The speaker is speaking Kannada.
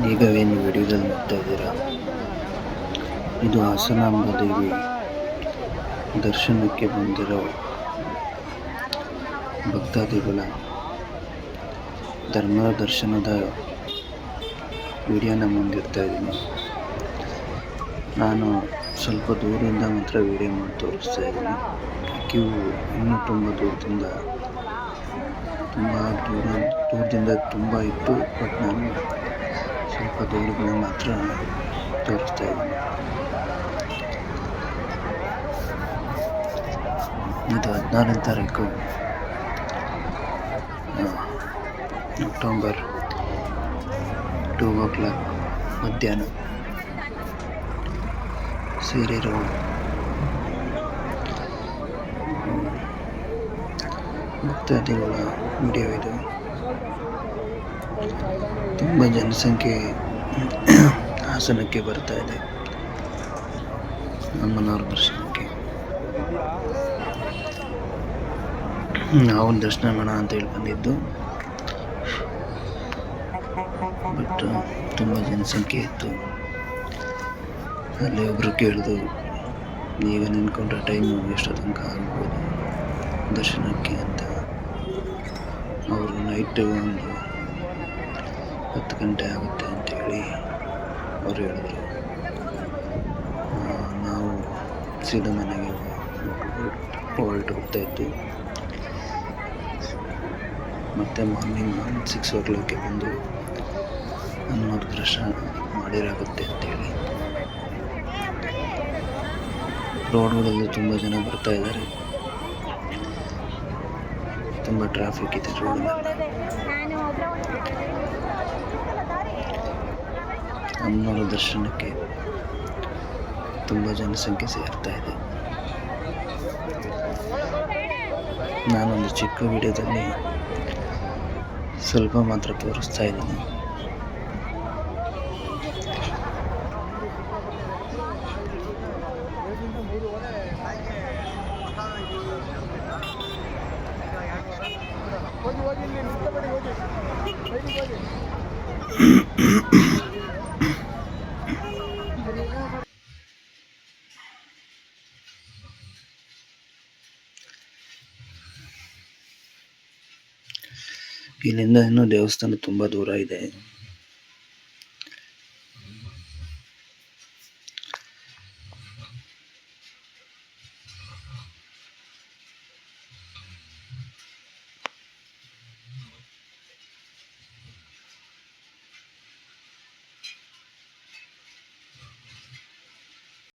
ನೀವೇನು ವಿಡಿಯೋದಲ್ಲಿ ನೋಡ್ತಾ ಇದ್ದೀರಾ, ಇದು ಹಾಸನಾಂಬ ದೇವಿ ದರ್ಶನಕ್ಕೆ ಬಂದಿರೋ ಭಕ್ತಾದಿಗಳ ಧರ್ಮ ದರ್ಶನದ ವಿಡಿಯೋನ ಮುಂದಿಡ್ತಾ ಇದ್ದೀನಿ. ನಾನು ಸ್ವಲ್ಪ ದೂರದಿಂದ ಮಾತ್ರ ವಿಡಿಯೋ ಮಾಡಿ ತೋರಿಸ್ತಾ ಇದ್ದೀನಿ. ಕ್ಯೂ ಇನ್ನೂ ತುಂಬ ದೂರದಿಂದ ತುಂಬ ಇತ್ತು. ಬಟ್ ನಾನು ಸ್ವಲ್ಪ ದೂರದಿಂದ ಮಾತ್ರ ತೋರಿಸ್ತಾ ಇದ್ದೀನಿ. ಇದು 14ನೇ ತಾರೀಕು ಅಕ್ಟೋಬರ್ 2 o'clock ಮಧ್ಯಾಹ್ನ ಸೇರಿರೋ ಭಕ್ತಾದಿಗಳ ವಿಡಿಯೋ ಇದು. ತುಂಬ ಜನಸಂಖ್ಯೆ ಹಾಸನಕ್ಕೆ ಬರ್ತಾ ಇದೆ ಅಮ್ಮನವ್ರ ದರ್ಶನಕ್ಕೆ. ನಾವು ದರ್ಶನ ಮಾಡೋಣ ಅಂತ ಹೇಳಿ ಬಂದಿದ್ದು, ಬಟ್ ತುಂಬ ಜನಸಂಖ್ಯೆ ಇತ್ತು. ಅಲ್ಲಿ ಒಬ್ರು ಕೇಳಿದ್ರು, ಈಗ ನಿಂತ್ಕೊಂಡ್ರೆ ಟೈಮು ಎಷ್ಟು ತನಕ ಆಗ್ಬೋದು ದರ್ಶನಕ್ಕೆ ಅಂತ. ಅವರು ನೈಟ್ ಒಂದು 10 ಗಂಟೆ ಆಗುತ್ತೆ ಅಂತೇಳಿ ಅವರು ಹೇಳಿದ್ರು. ನಾವು ಸೀದಾ ಮನೆಗೆ ಹೊರಟು ಇದ್ದು. ಮತ್ತು ಮಾರ್ನಿಂಗ್ 6 o'clock ಬಂದು ಅಮ್ಮನವ್ರ ದರ್ಶನ ಮಾಡಿರಾಗುತ್ತೆ ಅಂತೇಳಿ. ರೋಡ್ಗಳಲ್ಲಿ ತುಂಬ ಜನ ಬರ್ತಾ ಇದ್ದಾರೆ, ತುಂಬ ಟ್ರಾಫಿಕ್ ಇದೆ ರೋಡಲ್ಲೆಲ್ಲ. ಅಮ್ಮನವರ ದರ್ಶನಕ್ಕೆ ತುಂಬ ಜನಸಂಖ್ಯೆ ಸೇರ್ತಾ ಇದೆ. ನಾನೊಂದು ಚಿಕ್ಕ ವಿಡಿಯೋದಲ್ಲಿ ಸ್ವಲ್ಪ ಮಾತ್ರ ತೋರಿಸ್ತಾ ಇದ್ದೀನಿ. ಇಲ್ಲಿಂದ ಇನ್ನೂ ದೇವಸ್ಥಾನ ತುಂಬ ದೂರ ಇದೆ.